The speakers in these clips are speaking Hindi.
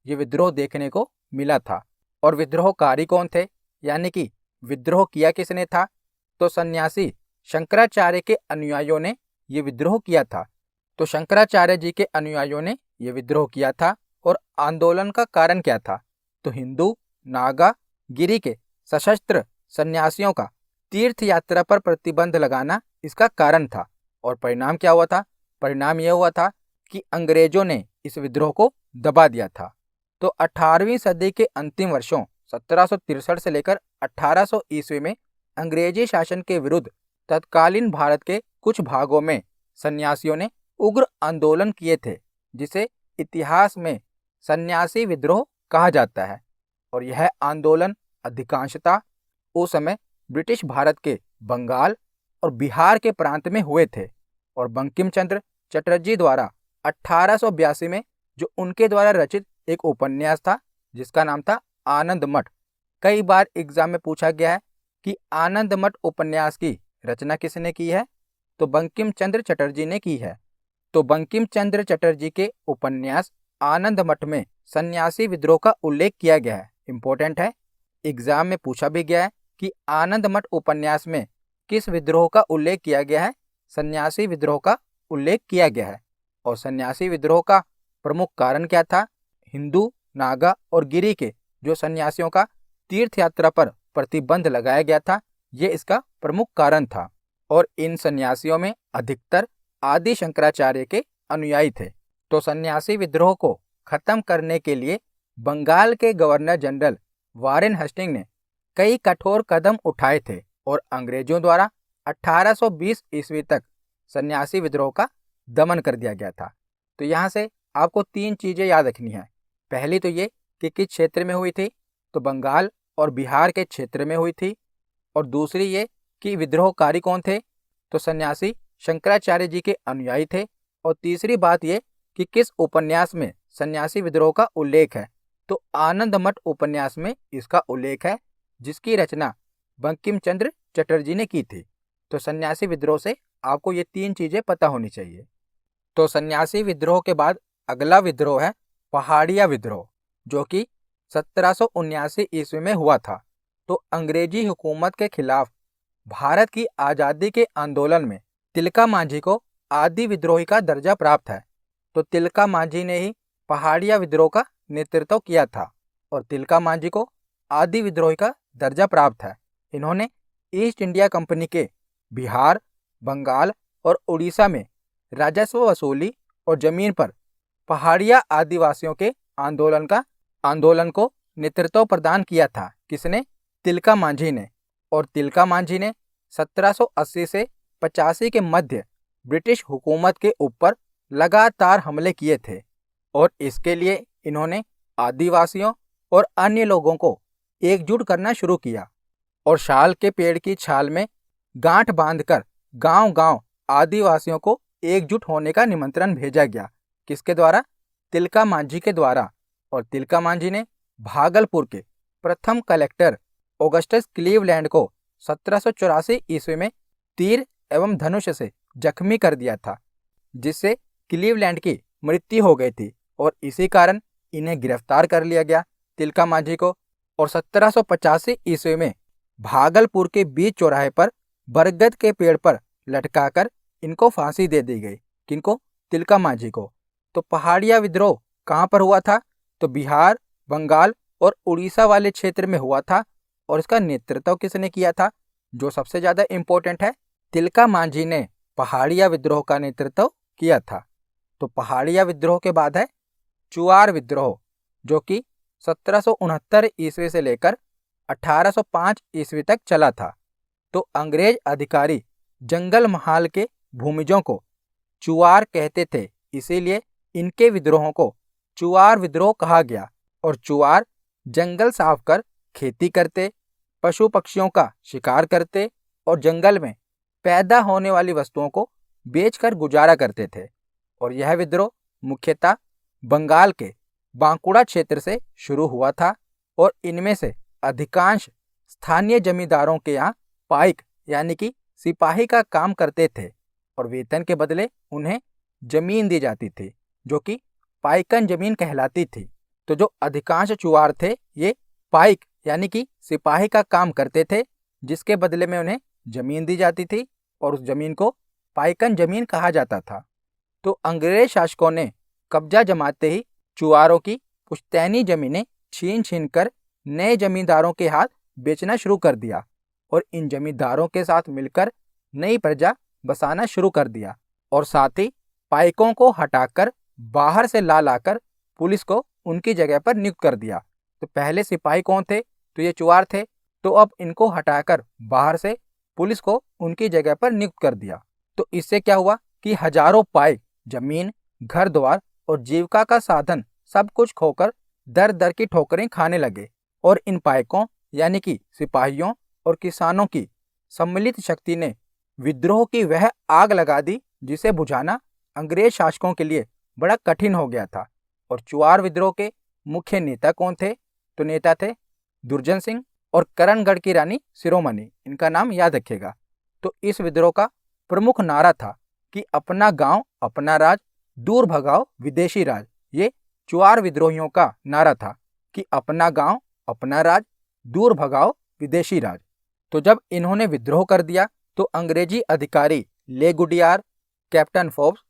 ये विद्रोह देखने को मिला था। और विद्रोहकारी कौन थे, यानी कि विद्रोह किया किसने था? तो सन्यासी शंकराचार्य के अनुयायियों ने ये विद्रोह किया था। तो शंकराचार्य जी के अनुयायियों ने ये विद्रोह किया था और आंदोलन का कारण क्या था? तो हिंदू, नागा, गिरी के सशस्त्र सन्यासियों का तीर्थ यात्रा पर प्रतिबंध लगाना इसका कारण था। और परिणाम क्या हुआ था? परिणाम यह हुआ था कि अंग्रेजों ने इस विद्रोह को दबा दिया था। तो 18वीं सदी के अंतिम वर्षों 1763 से लेकर 1800 ईस्वी में अंग्रेजी शासन के विरुद्ध तत्कालीन भारत के कुछ भागों में सन्यासियों ने उग्र आंदोलन किए थे, जिसे इतिहास में सन्यासी विद्रोह कहा जाता है। और यह आंदोलन अधिकांशतः उस समय ब्रिटिश भारत के बंगाल और बिहार के प्रांत में हुए थे। और बंकिम चंद्र चटर्जी द्वारा 1882 में जो उनके द्वारा रचित एक उपन्यास था जिसका नाम था आनंद मठ। कई बार एग्जाम में पूछा गया है कि आनंद मठ उपन्यास की रचना किसने की है? तो बंकिम चंद्र चटर्जी ने की है। तो बंकिम चंद्र चटर्जी के उपन्यास आनंद मठ में सन्यासी विद्रोह का उल्लेख किया गया है। इंपॉर्टेंट है, एग्जाम में पूछा भी गया है कि आनंद मठ उपन्यास में किस विद्रोह का उल्लेख किया गया है? सन्यासी विद्रोह का उल्लेख किया गया है। और सन्यासी विद्रोह का प्रमुख कारण क्या था? हिंदू, नागा और गिरी के जो सन्यासियों का तीर्थ यात्रा पर प्रतिबंध लगाया गया था, ये इसका प्रमुख कारण था। और इन सन्यासियों में अधिकतर आदि शंकराचार्य के अनुयायी थे। तो सन्यासी विद्रोह को खत्म करने के लिए बंगाल के गवर्नर जनरल वारेन हेस्टिंग ने कई कठोर कदम उठाए थे और अंग्रेजों द्वारा 1820 ईस्वी तक सन्यासी विद्रोह का दमन कर दिया गया था। तो यहाँ से आपको 3 चीजें याद रखनी है। पहली तो ये कि किस क्षेत्र में हुई थी, तो बंगाल और बिहार के क्षेत्र में हुई थी। और दूसरी ये कि विद्रोहकारी कौन थे, तो सन्यासी शंकराचार्य जी के अनुयायी थे। और तीसरी बात ये कि किस उपन्यास में सन्यासी विद्रोह का उल्लेख है, तो आनंद मठ उपन्यास में इसका उल्लेख है, जिसकी रचना बंकिम चंद्र चटर्जी ने की थी। तो सन्यासी विद्रोह से आपको ये 3 चीजें पता होनी चाहिए। तो सन्यासी विद्रोह के बाद अगला विद्रोह है पहाड़िया विद्रोह, जो कि 1779 ईस्वी में हुआ था। तो अंग्रेजी हुकूमत के खिलाफ भारत की आज़ादी के आंदोलन में तिलका मांझी को आदि विद्रोही का दर्जा प्राप्त है। तो तिलका मांझी ने ही पहाड़िया विद्रोह का नेतृत्व किया था और तिलका मांझी को आदि विद्रोही का दर्जा प्राप्त है। इन्होंने ईस्ट इंडिया कंपनी के बिहार, बंगाल और उड़ीसा में राजस्व वसूली और जमीन पर पहाड़िया आदिवासियों के आंदोलन को नेतृत्व प्रदान किया था। किसने? तिलका मांझी ने। और तिलका मांझी ने 1780 से 85 के मध्य ब्रिटिश हुकूमत के ऊपर लगातार हमले किए थे और इसके लिए इन्होंने आदिवासियों और अन्य लोगों को एकजुट करना शुरू किया। और शाल के पेड़ की छाल में गांठ बांधकर गांव-गांव आदिवासियों को एकजुट होने का निमंत्रण भेजा गया। किसके द्वारा? तिलका मांझी के द्वारा। और तिलका मांझी ने भागलपुर के प्रथम कलेक्टर ऑगस्टस क्लीवलैंड को 1784 ईस्वी में तीर एवं धनुष से जख्मी कर दिया था, जिससे क्लीवलैंड की मृत्यु हो गई थी। और इसी कारण इन्हें गिरफ्तार कर लिया गया, तिलका मांझी को। और 1785 ईस्वी में भागलपुर के बीच चौराहे पर बरगद के पेड़ पर लटकाकर इनको फांसी दे दी गई। किनको? तिलका मांझी को। तो पहाड़िया विद्रोह कहाँ पर हुआ था? तो बिहार, बंगाल और उड़ीसा वाले क्षेत्र में हुआ था। और इसका नेतृत्व किसने किया था? जो सबसे ज्यादा इंपॉर्टेंट है, तिलका मांझी ने पहाड़िया विद्रोह का नेतृत्व किया था। तो पहाड़िया विद्रोह के बाद है चुआर विद्रोह, जो कि 1769 ईस्वी से लेकर 1805 ईस्वी तक चला था। तो अंग्रेज अधिकारी जंगल महाल के भूमिजों को चुआर कहते थे, इसीलिए इनके विद्रोहों को चुआर विद्रोह कहा गया। और चुआर जंगल साफ कर खेती करते, पशु पक्षियों का शिकार करते और जंगल में पैदा होने वाली वस्तुओं को बेचकर गुजारा करते थे। और यह विद्रोह मुख्यतः बंगाल के बांकुड़ा क्षेत्र से शुरू हुआ था और इनमें से अधिकांश स्थानीय जमींदारों के यहाँ पाइक यानी कि सिपाही का काम करते थे और वेतन के बदले उन्हें जमीन दी जाती थी, जो कि पाइकन जमीन कहलाती थी। तो जो अधिकांश चुआर थे ये पाइक यानी कि सिपाही का काम करते थे, जिसके बदले में उन्हें जमीन दी जाती थी और उस जमीन को पाइकन जमीन कहा जाता था। तो अंग्रेज शासकों ने कब्जा जमाते ही चुआरों की पुश्तैनी जमीनें छीन छीन कर नए जमींदारों के हाथ बेचना शुरू कर दिया और इन जमींदारों के साथ मिलकर नई प्रजा बसाना शुरू कर दिया और साथ ही पाइकों को हटाकर बाहर से ला लाकर पुलिस को उनकी जगह पर नियुक्त कर दिया। तो पहले सिपाही कौन थे? तो ये चुआर थे। तो अब इनको हटाकर बाहर से पुलिस को उनकी जगह पर नियुक्त कर दिया। तो इससे क्या हुआ कि हजारों पाइक जमीन, घर द्वार और जीविका का साधन सब कुछ खोकर दर दर की ठोकरें खाने लगे और इन पाइकों यानी कि सिपाहियों और किसानों की सम्मिलित शक्ति ने विद्रोह की वह आग लगा दी जिसे बुझाना अंग्रेज शासकों के लिए बड़ा कठिन हो गया था। और चुआर विद्रोह के मुख्य नेता कौन थे? तो नेता थे दुर्जन सिंह और करणगढ़ की रानी शिरोमणि, इनका नाम याद रखिएगा। तो इस विद्रोह का प्रमुख नारा था कि अपना गांव अपना राज, दूर भगाओ विदेशी राज। ये चुआर विद्रोहियों का नारा था कि अपना गांव अपना राज, दूर भगाओ विदेशी राज। तो जब इन्होंने विद्रोह कर दिया तो अंग्रेजी अधिकारी लेगुडियार, कैप्टन फोर्ब्स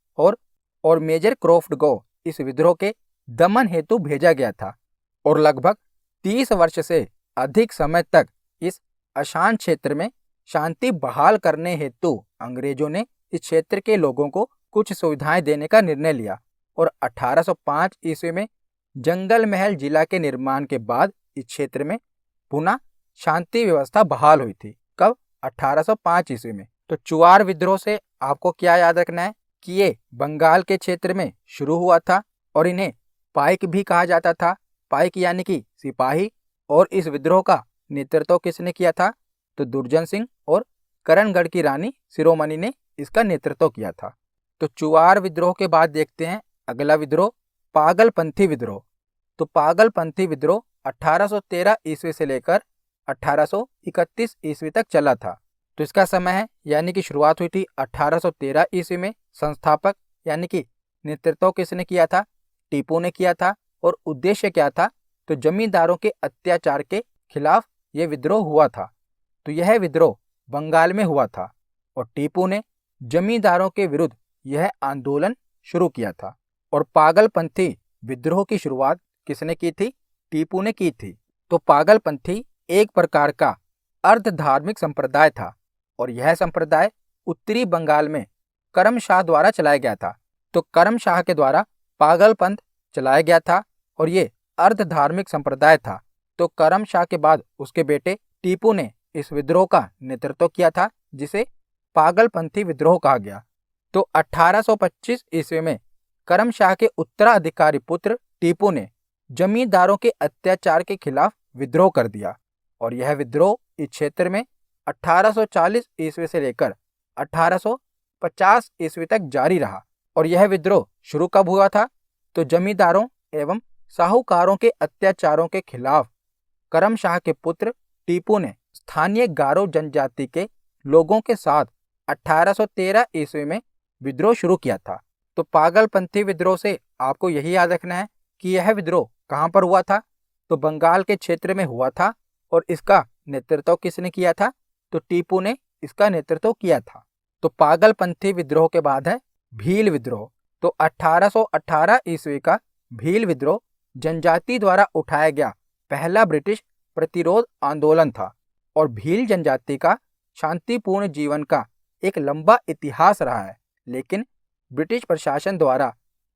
और मेजर क्रॉफ्ट को इस विद्रोह के दमन हेतु भेजा गया था और लगभग 30 वर्ष से अधिक समय तक इस अशांत क्षेत्र में शांति बहाल करने हेतु अंग्रेजों ने इस क्षेत्र के लोगों को कुछ सुविधाएं देने का निर्णय लिया और 1805 ईस्वी में जंगल महल जिला के निर्माण के बाद इस क्षेत्र में पुनः शांति व्यवस्था बहाल हुई थी। कब? 1805 ईस्वी में। तो चुआर विद्रोह से आपको क्या याद रखना है कि ये बंगाल के क्षेत्र में शुरू हुआ था और इन्हें पाइक भी कहा जाता था। पाइक यानी कि सिपाही। और इस विद्रोह का नेतृत्व किसने किया था? तो दुर्जन सिंह और करणगढ़ की रानी शिरोमणि ने इसका नेतृत्व किया था। तो चुआर विद्रोह के बाद देखते हैं अगला विद्रोह, पागलपंथी विद्रोह। तो पागलपंथी विद्रोह 1813 ईस्वी से लेकर 1831 ईस्वी तक चला था। तो इसका समय है यानी कि शुरुआत हुई थी 1813 ईस्वी में। संस्थापक यानी कि नेतृत्व किसने किया था? टीपू ने किया था। और उद्देश्य क्या था? तो जमींदारों के अत्याचार के खिलाफ यह विद्रोह हुआ था। तो यह विद्रोह बंगाल में हुआ था और टीपू ने जमींदारों के विरुद्ध यह आंदोलन शुरू किया था। और पागलपंथी विद्रोह की शुरुआत किसने की थी? टीपू ने की थी। तो पागलपंथी एक प्रकार का अर्ध धार्मिक संप्रदाय था और यह संप्रदाय उत्तरी बंगाल में करमशाह द्वारा चलाया गया था। तो करमशाह के द्वारा पागलपंथ चलाया गया था और ये अर्ध धार्मिक संप्रदाय था। तो करमशाह के बाद उसके बेटे टीपू ने इस विद्रोह का नेतृत्व किया था जिसे पागलपंथी विद्रोह कहा गया। तो 1825 ईस्वी में करमशाह के उत्तराधिकारी पुत्र टीपू ने जमींदारों के अत्याचार के खिलाफ विद्रोह कर दिया और यह विद्रोह इस क्षेत्र में 1840 ईस्वी से लेकर 1850 ईस्वी तक जारी रहा। और यह विद्रोह शुरू कब हुआ था? तो जमींदारों एवं साहूकारों के अत्याचारों के खिलाफ करमशाह के पुत्र टीपू ने स्थानीय गारो जनजाति के लोगों के साथ 1813 ईस्वी में विद्रोह शुरू किया था। तो पागलपंथी विद्रोह से आपको यही याद रखना है कि यह विद्रोह कहां पर हुआ था? तो बंगाल के क्षेत्र में हुआ था और इसका नेतृत्व किसने किया था? तो टीपू ने इसका नेतृत्व किया था। तो पागलपंथी विद्रोह के बाद है भील विद्रोह। तो 1818 ईस्वी का भील विद्रोह जनजाति द्वारा उठाया गया पहला ब्रिटिश प्रतिरोध आंदोलन था और भील जनजाति का शांतिपूर्ण जीवन का एक लंबा इतिहास रहा है, लेकिन ब्रिटिश प्रशासन द्वारा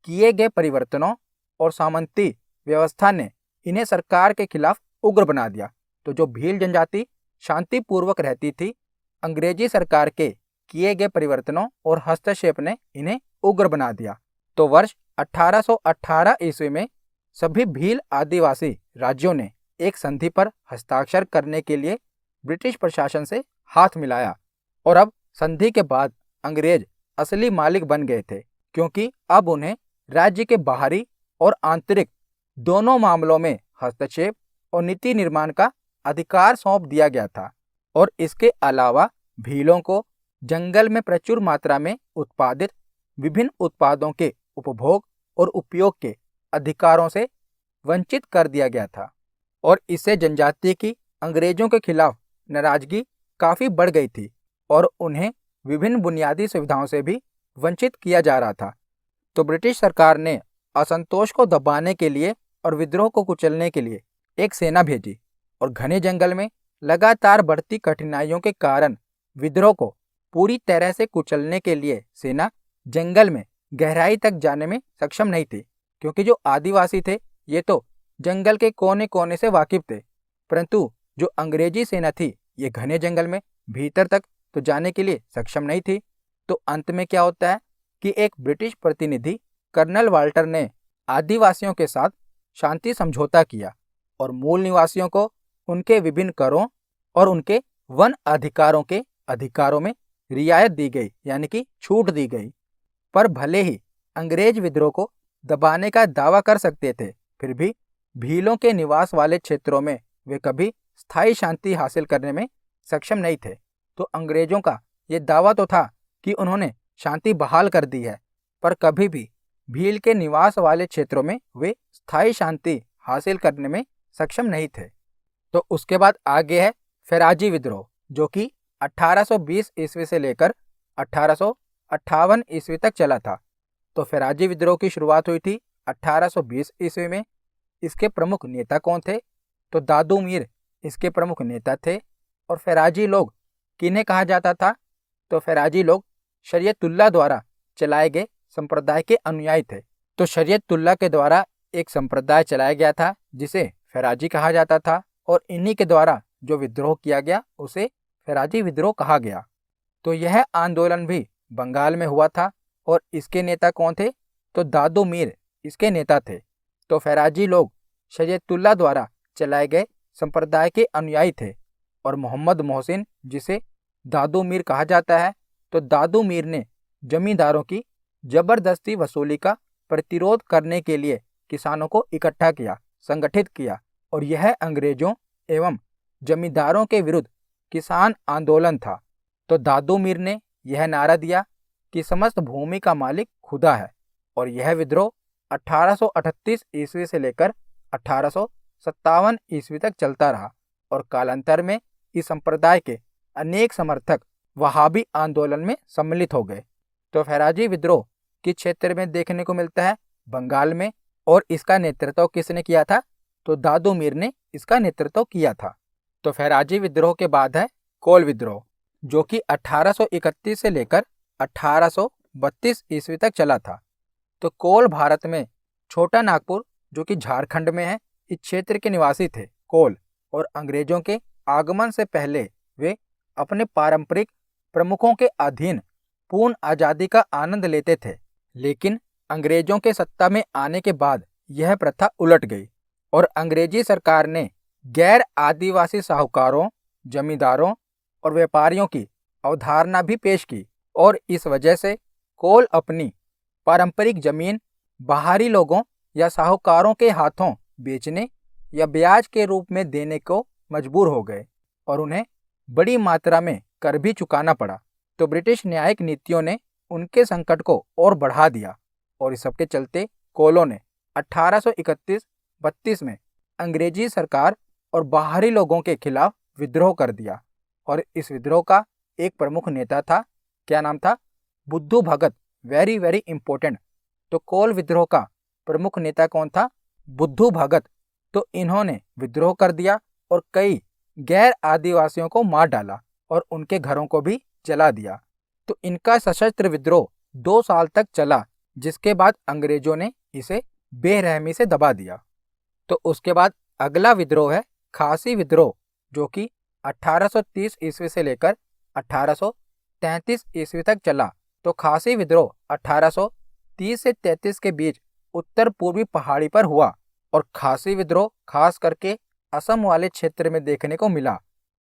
किए गए परिवर्तनों और सामंती व्यवस्था ने इन्हें सरकार के खिलाफ उग्र बना दिया। तो जो भील जनजाति शांतिपूर्वक रहती थी, अंग्रेजी सरकार के किए गए परिवर्तनों और हस्तक्षेप ने इन्हें उग्र बना दिया। तो वर्ष 1818 ईस्वी में सभी भील आदिवासी राज्यों ने एक संधि पर हस्ताक्षर करने के लिए ब्रिटिश प्रशासन से हाथ मिलाया और अब संधि के बाद अंग्रेज असली मालिक बन गए थे, क्योंकि अब उन्हें राज्य के बाहरी और आंतरिक दोनों मामलों में हस्तक्षेप और नीति निर्माण का अधिकार सौंप दिया गया था। और इसके अलावा भीलों को जंगल में प्रचुर मात्रा में उत्पादित विभिन्न उत्पादों के उपभोग और उपयोग के अधिकारों से वंचित कर दिया गया था और इससे जनजाति की अंग्रेजों के खिलाफ नाराजगी काफ़ी बढ़ गई थी और उन्हें विभिन्न बुनियादी सुविधाओं से भी वंचित किया जा रहा था। तो ब्रिटिश सरकार ने असंतोष को दबाने के लिए और विद्रोह को कुचलने के लिए एक सेना भेजी और घने जंगल में लगातार बढ़ती कठिनाइयों के कारण विद्रोह को पूरी तरह से कुचलने के लिए सेना जंगल में गहराई तक जाने में सक्षम नहीं थी, क्योंकि जो आदिवासी थे ये तो जंगल के कोने कोने से वाकिफ थे, परंतु जो अंग्रेजी सेना थी ये घने जंगल में भीतर तक तो जाने के लिए सक्षम नहीं थी। तो अंत में क्या होता है कि एक ब्रिटिश प्रतिनिधि कर्नल वाल्टर ने आदिवासियों के साथ शांति समझौता किया और मूल निवासियों को उनके विभिन्न करों और उनके वन अधिकारों के अधिकारों में रियायत दी गई, यानी कि छूट दी गई। पर भले ही अंग्रेज विद्रोह को दबाने का दावा कर सकते थे, फिर भी भीलों के निवास वाले क्षेत्रों में वे कभी स्थायी शांति हासिल करने में सक्षम नहीं थे। तो अंग्रेजों का ये दावा तो था कि उन्होंने शांति बहाल कर दी है, पर कभी भी भील के निवास वाले क्षेत्रों में वे स्थायी शांति हासिल करने में सक्षम नहीं थे। तो उसके बाद आगे है फेराजी विद्रोह, जो कि 1820 ईस्वी से लेकर 1858 ईस्वी तक चला था। तो फेराजी विद्रोह की शुरुआत हुई थी 1820 ईस्वी में। इसके प्रमुख नेता कौन थे? तो दादू मीर इसके प्रमुख नेता थे। और फेराजी लोग किन्हें कहा जाता था? तो फेराजी लोग शरीयतुल्लाह द्वारा चलाए गए संप्रदाय के अनुयायी थे। तो शरीयतुल्लाह के द्वारा एक संप्रदाय चलाया गया था जिसे फेराजी कहा जाता था, और इन्हीं के द्वारा जो विद्रोह किया गया उसे फेराजी विद्रोह कहा गया। तो यह आंदोलन भी बंगाल में हुआ था और इसके नेता कौन थे? तो दादू मीर इसके नेता थे। तो फेराजी लोग शरीयतुल्लाह द्वारा चलाए गए संप्रदाय के अनुयायी थे और मोहम्मद मोहसिन, जिसे दादू मीर कहा जाता है, तो दादू मीर ने जमींदारों की जबरदस्ती वसूली का प्रतिरोध करने के लिए किसानों को इकट्ठा किया, संगठित किया, और यह अंग्रेजों एवं जमींदारों के विरुद्ध किसान आंदोलन था। तो दादू मीर ने यह नारा दिया कि समस्त भूमि का मालिक खुदा है, और यह विद्रोह 1838 ईस्वी से लेकर 1857 ईस्वी तक चलता रहा और कालांतर में इस संप्रदाय के अनेक समर्थक वहाबी आंदोलन में सम्मिलित हो गए। तो फेराजी विद्रोह किस क्षेत्र में देखने को मिलता है? बंगाल में। और इसका नेतृत्व किसने किया था? तो दादू मीर ने इसका नेतृत्व किया था। तो फेराजी विद्रोह के बाद है कोल विद्रोह, जो कि 1831 से लेकर 1832 ईस्वी तक चला था। तो कोल भारत में छोटा नागपुर, जो कि झारखंड में है, इस क्षेत्र के निवासी थे कोल, और अंग्रेजों के आगमन से पहले वे अपने पारंपरिक प्रमुखों के अधीन पूर्ण आज़ादी का आनंद लेते थे। लेकिन अंग्रेजों के सत्ता में आने के बाद यह प्रथा उलट गई और अंग्रेजी सरकार ने गैर आदिवासी साहूकारों, जमींदारों और व्यापारियों की अवधारणा भी पेश की, और इस वजह से कोल अपनी पारंपरिक जमीन बाहरी लोगों या साहूकारों के हाथों बेचने या ब्याज के रूप में देने को मजबूर हो गए और उन्हें बड़ी मात्रा में कर भी चुकाना पड़ा। तो ब्रिटिश न्यायिक नीतियों ने उनके संकट को और बढ़ा दिया और इस सबके चलते कोलों ने 1831-32 में अंग्रेजी सरकार और बाहरी लोगों के खिलाफ विद्रोह कर दिया। और इस विद्रोह का एक प्रमुख नेता था, क्या नाम था? बुद्धू भगत। Very very important. तो कोल विद्रोह का प्रमुख नेता कौन था? बुद्धू भगत। तो इन्होंने विद्रोह कर दिया और कई गैर आदिवासियों को मार डाला और उनके घरों को भी जला दिया। तो इनका सशस्त्र विद्रोह 2 साल तक चला, जिसके बाद अंग्रेजों ने इसे बेरहमी से दबा दिया। तो उसके बाद अगला विद्रोह है खासी विद्रोह, जो कि 1830 ईस्वी से लेकर 1833 ईस्वी तक चला। तो खासी विद्रोह 1830 से 33 के बीच उत्तर पूर्वी पहाड़ी पर हुआ और खासी विद्रोह खास करके असम वाले क्षेत्र में देखने को मिला।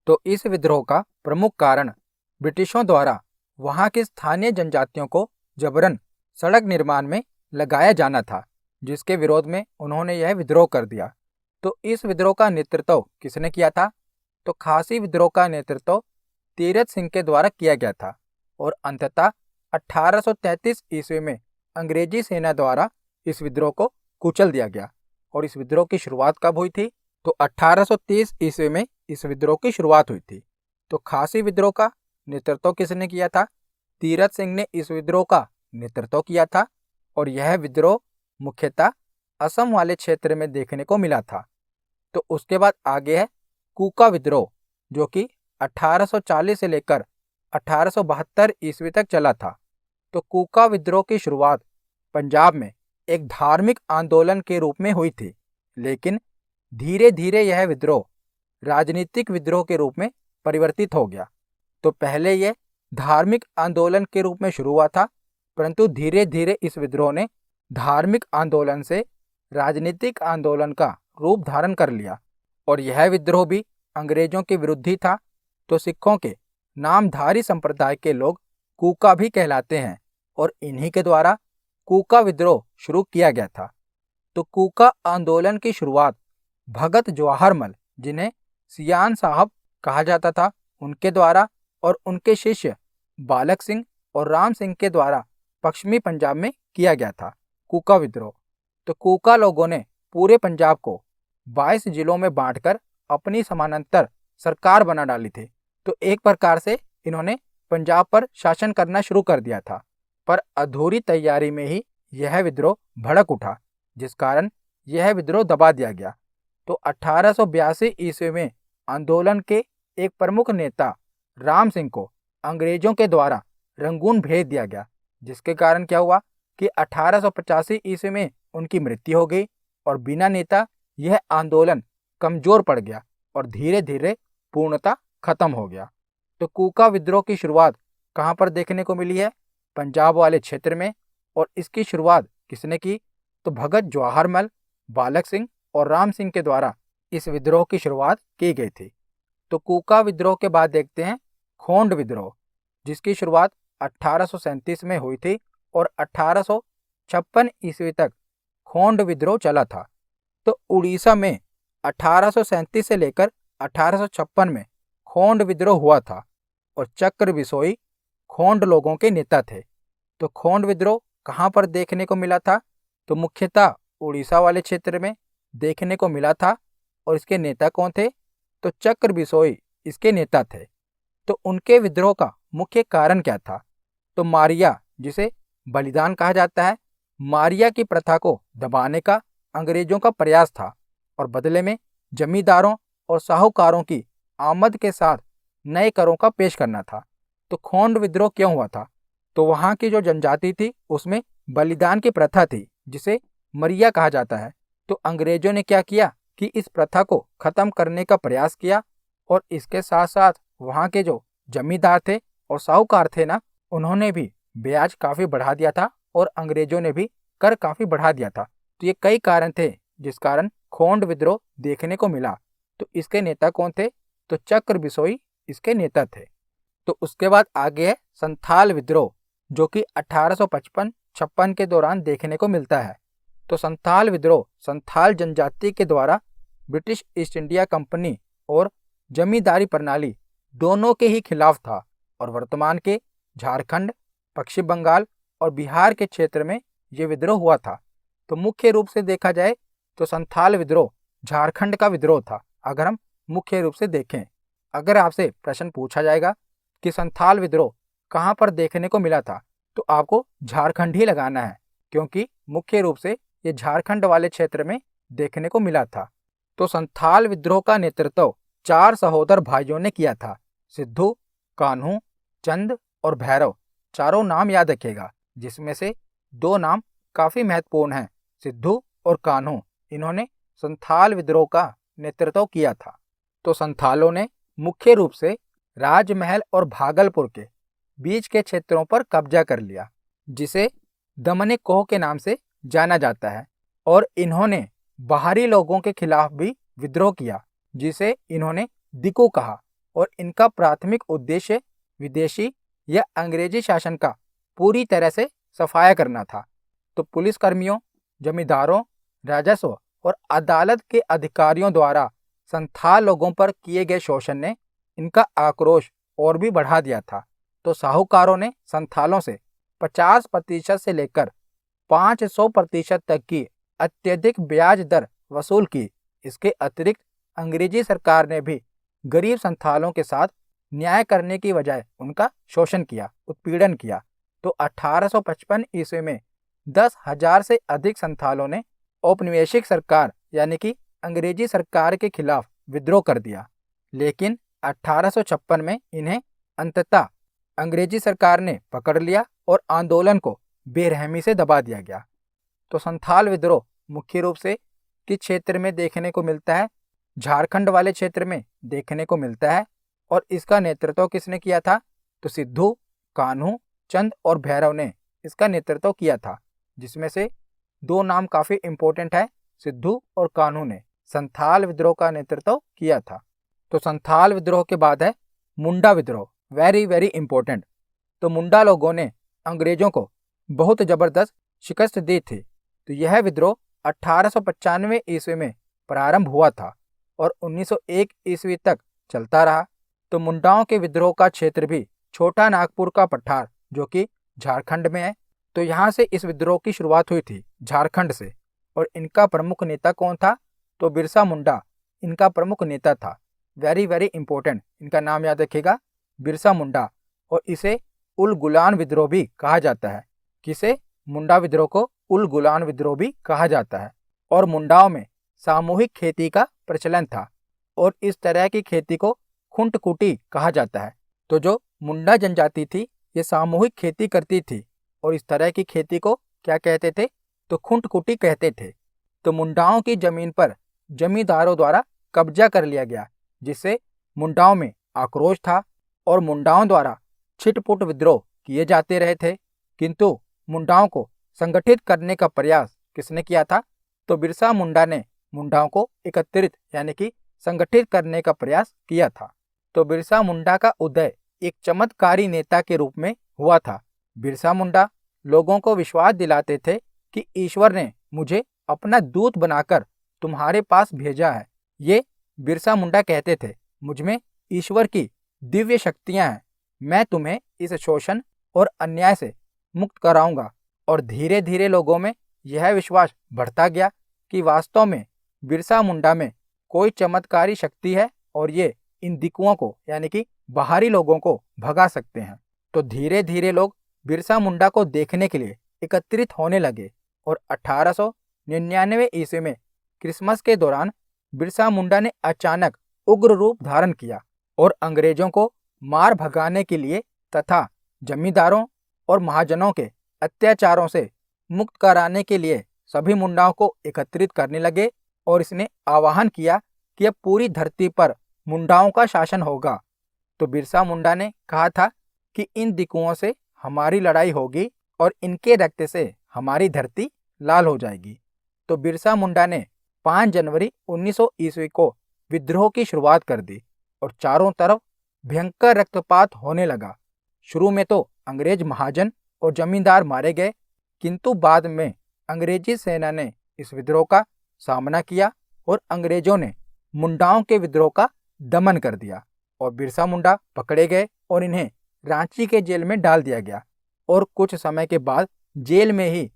तो इस विद्रोह का प्रमुख कारण ब्रिटिशों द्वारा वहां की स्थानीय जनजातियों को जबरन सड़क निर्माण में लगाया जाना था, जिसके विरोध में उन्होंने यह विद्रोह कर दिया। तो इस विद्रोह का नेतृत्व किसने किया था? तो खासी विद्रोह का नेतृत्व तीरथ सिंह के द्वारा किया गया था और अंततः 1833 ईस्वी में अंग्रेजी सेना द्वारा इस विद्रोह को कुचल दिया गया और इस विद्रोह की शुरुआत कब हुई थी? तो 1830 ईस्वी में इस विद्रोह की शुरुआत हुई थी। तो खासी विद्रोह का नेतृत्व किसने किया था? तीरथ सिंह ने इस विद्रोह का नेतृत्व किया था और यह विद्रोह मुख्यतः असम वाले क्षेत्र में देखने को मिला था। तो उसके बाद आगे है कूका विद्रोह, जो कि 1840 से लेकर 1872 ईस्वी तक चला था। तो कूका विद्रोह की शुरुआत पंजाब में एक धार्मिक आंदोलन के रूप में हुई थी, लेकिन धीरे धीरे यह विद्रोह राजनीतिक विद्रोह के रूप में परिवर्तित हो गया। तो पहले यह धार्मिक आंदोलन के रूप में शुरू हुआ था, परंतु धीरे धीरे इस विद्रोह ने धार्मिक आंदोलन से राजनीतिक आंदोलन का रूप धारण कर लिया और यह विद्रोह भी अंग्रेजों के विरुद्ध ही था। तो सिखों के नामधारी संप्रदाय के लोग कूका भी कहलाते हैं और इन्हीं के द्वारा कूका विद्रोह शुरू किया गया था। तो कूका आंदोलन की शुरुआत भगत जवाहरमल, जिन्हें सियान साहब कहा जाता था, उनके द्वारा और उनके शिष्य बालक सिंह और राम सिंह के द्वारा पश्चिमी पंजाब में किया गया था कूका विद्रोह। तो कूका लोगों ने पूरे पंजाब को 22 जिलों में बांटकर अपनी समानांतर सरकार बना डाली थी। तो एक प्रकार से इन्होंने पंजाब पर शासन करना शुरू कर दिया था, पर अधूरी तैयारी में ही यह विद्रोह भड़क उठा, जिस कारण यह विद्रोह दबा दिया गया। तो 1882 ईस्वी में आंदोलन के एक प्रमुख नेता राम सिंह को अंग्रेजों के द्वारा रंगून भेज दिया गया, जिसके कारण क्या हुआ कि 1885 ईस्वी में उनकी मृत्यु हो गई और बिना नेता यह आंदोलन कमजोर पड़ गया और धीरे धीरे पूर्णतः खत्म हो गया। तो कूका विद्रोह की शुरुआत कहाँ पर देखने को मिली है? पंजाब वाले क्षेत्र में। और इसकी शुरुआत किसने की? तो भगत जवाहरमल, बालक सिंह और राम सिंह के द्वारा इस विद्रोह की शुरुआत की गई थी। तो कूका विद्रोह के बाद देखते हैं खोंड विद्रोह, जिसकी शुरुआत 1837 में हुई थी और 1856 ईस्वी तक खोंड विद्रोह चला था। तो उड़ीसा में 1837 से लेकर 1856 में खोंड विद्रोह हुआ था और चक्र बिसोई खोंड लोगों के नेता थे। तो खोंड विद्रोह कहाँ पर देखने को मिला था? तो मुख्यतः उड़ीसा वाले क्षेत्र में देखने को मिला था और इसके नेता कौन थे? तो चक्र बिसोई इसके नेता थे। तो उनके विद्रोह का मुख्य कारण क्या था? तो मारिया, जिसे बलिदान कहा जाता है, मारिया की प्रथा को दबाने का अंग्रेजों का प्रयास था और बदले में जमींदारों और साहूकारों की आमद के साथ नए करों का पेश करना था। तो खोंड विद्रोह क्यों हुआ था? तो वहाँ की जो जनजाति थी उसमें बलिदान की प्रथा थी, जिसे मरिया कहा जाता है। तो अंग्रेजों ने क्या किया कि इस प्रथा को खत्म करने का प्रयास किया और इसके साथ साथ वहाँ के जो जमींदार थे और साहूकार थे ना, उन्होंने भी ब्याज काफी बढ़ा दिया था और अंग्रेजों ने भी कर काफी बढ़ा दिया था। तो ये कई कारण थे जिस कारण खोंड विद्रोह देखने को मिला। तो इसके नेता कौन थे? तो चक्र बिसोई इसके नेता थे। तो उसके बाद आगे है संथाल विद्रोह, जो कि 1855-56 के दौरान देखने को मिलता है। तो संथाल विद्रोह संथाल जनजाति के द्वारा ब्रिटिश ईस्ट इंडिया कंपनी और जमींदारी प्रणाली दोनों के ही खिलाफ था और वर्तमान के झारखंड, पश्चिम बंगाल और बिहार के क्षेत्र में ये विद्रोह हुआ था। तो मुख्य रूप से देखा जाए तो संथाल विद्रोह झारखंड का विद्रोह था। अगर हम मुख्य रूप से देखें, अगर आपसे प्रश्न पूछा जाएगा कि संथाल विद्रोह कहाँ पर देखने को मिला था, तो आपको झारखंड ही लगाना है, क्योंकि मुख्य रूप से ये झारखंड वाले क्षेत्र में देखने को मिला था। तो संथाल विद्रोह का नेतृत्व 4 सहोदर भाइयों ने किया था, सिद्धू, कान्हू, चंद और भैरव। चारों नाम याद रखिएगा, जिसमें से 2 नाम काफी महत्वपूर्ण हैं, सिद्धू और कान्हू। इन्होंने संथाल विद्रोह का नेतृत्व किया था। तो संथालों ने मुख्य रूप से राजमहल और भागलपुर के बीच के क्षेत्रों पर कब्जा कर लिया, जिसे दमने कोह के नाम से जाना जाता है। और इन्होंने बाहरी लोगों के खिलाफ भी विद्रोह किया, जिसे इन्होंने दिकू कहा। और इनका प्राथमिक उद्देश्य विदेशी या अंग्रेजी शासन का पूरी तरह से सफाया करना था। तो पुलिस कर्मियों, जमींदारों, राजस्व और अदालत के अधिकारियों द्वारा संथाल लोगों पर किए गए शोषण ने इनका आक्रोश और भी बढ़ा दिया था। तो साहूकारों ने संथालों से 50% से लेकर 500% तक की अत्यधिक ब्याज दर वसूल की। इसके अतिरिक्त अंग्रेजी सरकार ने भी गरीब संथालों के साथ न्याय करने की बजाय उनका शोषण किया, उत्पीड़न किया। तो 1855 ईस्वी में 10,000 से अधिक संथालों ने औपनिवेशिक सरकार यानी कि अंग्रेजी सरकार के खिलाफ विद्रोह कर दिया। लेकिन 1856 में इन्हें अंततः अंग्रेजी सरकार ने पकड़ लिया और आंदोलन को बेरहमी से दबा दिया गया। तो संथाल विद्रोह मुख्य रूप से किस क्षेत्र में देखने को मिलता है? झारखंड वाले क्षेत्र में देखने को मिलता है। और इसका नेतृत्व किसने किया था? तो सिद्धू, कान्हू, चंद और भैरव ने इसका नेतृत्व किया था, जिसमें से दो नाम काफी इंपॉर्टेंट है। सिद्धू और कान्हू ने संथाल विद्रोह का नेतृत्व किया था। तो संथाल विद्रोह के बाद है मुंडा विद्रोह, वेरी वेरी इंपॉर्टेंट। तो मुंडा लोगों ने अंग्रेजों को बहुत जबरदस्त शिकस्त दी थी। तो यह विद्रोह 1895 ईस्वी में प्रारंभ हुआ था और 1901 ईस्वी तक चलता रहा। तो मुंडाओं के विद्रोह का क्षेत्र भी छोटा नागपुर का पठार, जो कि झारखंड में है। तो यहाँ से इस विद्रोह की शुरुआत हुई थी, झारखंड से। और इनका प्रमुख नेता कौन था? तो बिरसा मुंडा इनका प्रमुख नेता था। वेरी वेरी इंपॉर्टेंट, इनका नाम याद रखिएगा, बिरसा मुंडा। और इसे उल गुलान विद्रोह भी कहा जाता है। किसे? मुंडा विद्रोह को उल गुलान विद्रोह भी कहा जाता है। और मुंडाओं में सामूहिक खेती का प्रचलन था और इस तरह की खेती को खुंटकुटी कहा जाता है। तो जो मुंडा जनजाति थी ये सामूहिक खेती करती थी और इस तरह की खेती को क्या कहते थे? तो खुंटकुटी कहते थे। तो मुंडाओं की जमीन पर जमींदारों द्वारा कब्जा कर लिया गया, जिससे मुंडाओं में आक्रोश था और मुंडाओं द्वारा छिटपुट विद्रोह किए जाते रहे थे। किंतु मुंडाओं को संगठित करने का प्रयास किसने किया था? तो बिरसा मुंडा ने मुंडाओं को एकत्रित यानी कि संगठित करने का प्रयास किया था। तो बिरसा मुंडा का उदय एक चमत्कारी नेता के रूप में हुआ था। बिरसा मुंडा लोगों को विश्वास दिलाते थे कि ईश्वर ने मुझे अपना दूत बनाकर तुम्हारे पास भेजा है। ये बिरसा मुंडा कहते थे, मुझ में ईश्वर की दिव्य शक्तियां हैं, मैं तुम्हें इस शोषण और अन्याय से मुक्त कराऊंगा। और धीरे धीरे लोगों में यह विश्वास बढ़ता गया कि वास्तव में बिरसा मुंडा में कोई चमत्कारी शक्ति है और ये इन दिकुओं को यानी कि बाहरी लोगों को भगा सकते हैं। तो धीरे धीरे लोग बिरसा मुंडा को देखने के लिए एकत्रित होने लगे और 1899 ईस्वी में क्रिसमस के दौरान बिरसा मुंडा ने अचानक उग्र रूप धारण किया और अंग्रेजों को मार भगाने के लिए तथा जमींदारों और महाजनों के अत्याचारों से मुक्त कराने के लिए सभी मुंडाओं को एकत्रित करने लगे और इसने आह्वान किया कि अब पूरी धरती पर मुंडाओं का शासन होगा। तो बिरसा मुंडा ने कहा था कि इन दिकुओं से हमारी लड़ाई होगी और इनके रक्त से हमारी धरती लाल हो जाएगी। तो बिरसा मुंडा ने 5 जनवरी 1900 ईस्वी को विद्रोह की शुरुआत कर दी और चारों तरफ भयंकर रक्तपात होने लगा। शुरू में तो अंग्रेज महाजन और जमींदार मारे गए, किंतु बाद में अंग्रेजी सेना ने इस विद्रोह का सामना किया और अंग्रेजों ने मुंडाओं के विद्रोह का दमन कर दिया और बिरसा मुंडा पकड़े गए और इन्हें रांची के जेल में डाल दिया गया। और कुछ समय के बाद जेल में ही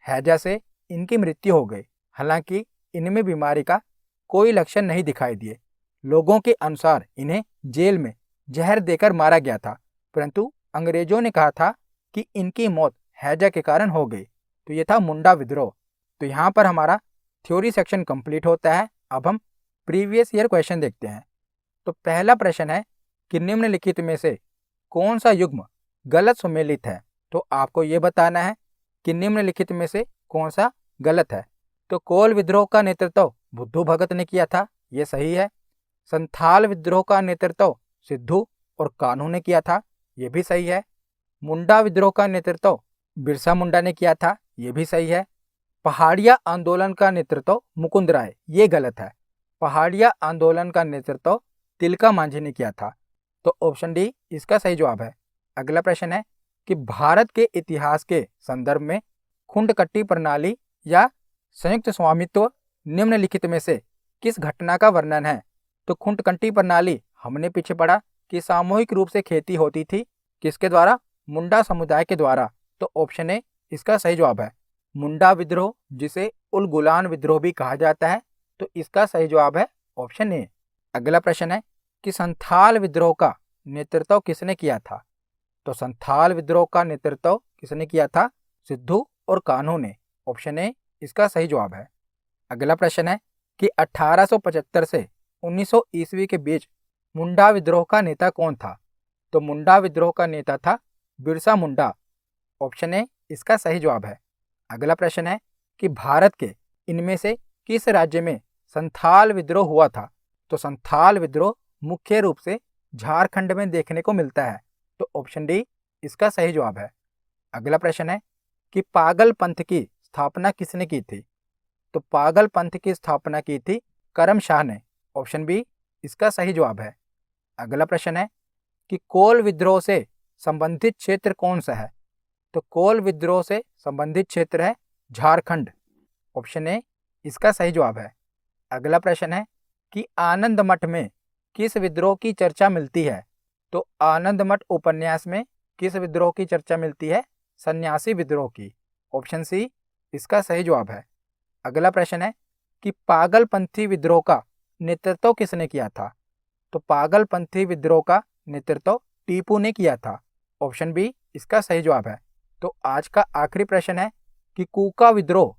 हैजा से इनकी मृत्यु हो गई। हालांकि इनमें बीमारी का कोई लक्षण नहीं दिखाई दिए। लोगों के अनुसार इन्हें जेल में जहर देकर मारा गया था, परंतु अंग्रेजों ने कहा था कि इनकी मौत हैजा के कारण हो गई। तो ये था मुंडा विद्रोह। तो यहाँ पर हमारा थ्योरी सेक्शन कंप्लीट होता है। अब हम प्रीवियस ईयर क्वेश्चन देखते हैं। तो पहला प्रश्न है कि निम्नलिखित में से कौन सा युग्म गलत सुमेलित है? तो आपको ये बताना है कि निम्नलिखित में से कौन सा गलत है। तो कोल विद्रोह का नेतृत्व बुद्धू भगत ने किया था, ये सही है। संथाल विद्रोह का नेतृत्व सिद्धू और कान्हू ने किया था, ये भी सही है। मुंडा विद्रोह का नेतृत्व बिरसा मुंडा ने किया था, ये भी सही है। पहाड़िया आंदोलन का नेतृत्व मुकुंद राय, ये गलत है। पहाड़िया आंदोलन का नेतृत्व तिलका मांझी ने किया था। तो ऑप्शन डी इसका सही जवाब है। अगला प्रश्न है कि भारत के इतिहास के संदर्भ में खुंडकट्टी प्रणाली या संयुक्त स्वामित्व निम्नलिखित में से किस घटना का वर्णन है? तो खुंडकट्टी प्रणाली हमने पीछे पढ़ा कि सामूहिक रूप से खेती होती थी, किसके द्वारा? मुंडा समुदाय के द्वारा। तो ऑप्शन ए इसका सही जवाब है। मुंडा विद्रोह, जिसे उल गुलान विद्रोह भी कहा जाता है, तो इसका सही जवाब है ऑप्शन ए। अगला प्रश्न है कि संथाल विद्रोह का नेतृत्व किसने किया था? तो संथाल विद्रोह का नेतृत्व किसने किया था? सिद्धू और कान्हू ने। ऑप्शन ए इसका सही जवाब है। अगला प्रश्न है कि 1875 से 1900 ईस्वी के बीच मुंडा विद्रोह का नेता कौन था? तो मुंडा विद्रोह का नेता था बिरसा मुंडा। ऑप्शन ए इसका सही जवाब है। अगला प्रश्न है कि भारत के इनमें से किस राज्य में संथाल विद्रोह हुआ था? तो संथाल विद्रोह मुख्य रूप से झारखंड में देखने को मिलता है। तो ऑप्शन डी इसका सही जवाब है। अगला प्रश्न है कि पागल पंथ की स्थापना किसने की थी? तो पागल पंथ की स्थापना की थी करम शाह ने। ऑप्शन बी इसका सही जवाब है। अगला प्रश्न है कि कोल विद्रोह से संबंधित क्षेत्र कौन सा है? तो कोल विद्रोह से संबंधित क्षेत्र है झारखंड। ऑप्शन ए इसका सही जवाब है। अगला प्रश्न है कि आनंद मठ में किस विद्रोह की चर्चा मिलती है? तो आनंद मठ उपन्यास में किस विद्रोह की चर्चा मिलती है? सन्यासी विद्रोह की। ऑप्शन सी इसका सही जवाब है। अगला प्रश्न है कि पागलपंथी विद्रोह का नेतृत्व किसने किया था? तो पागलपंथी विद्रोह का नेतृत्व टीपू ने किया था। ऑप्शन बी इसका सही जवाब है। तो आज का आखिरी प्रश्न है कि कूका विद्रोह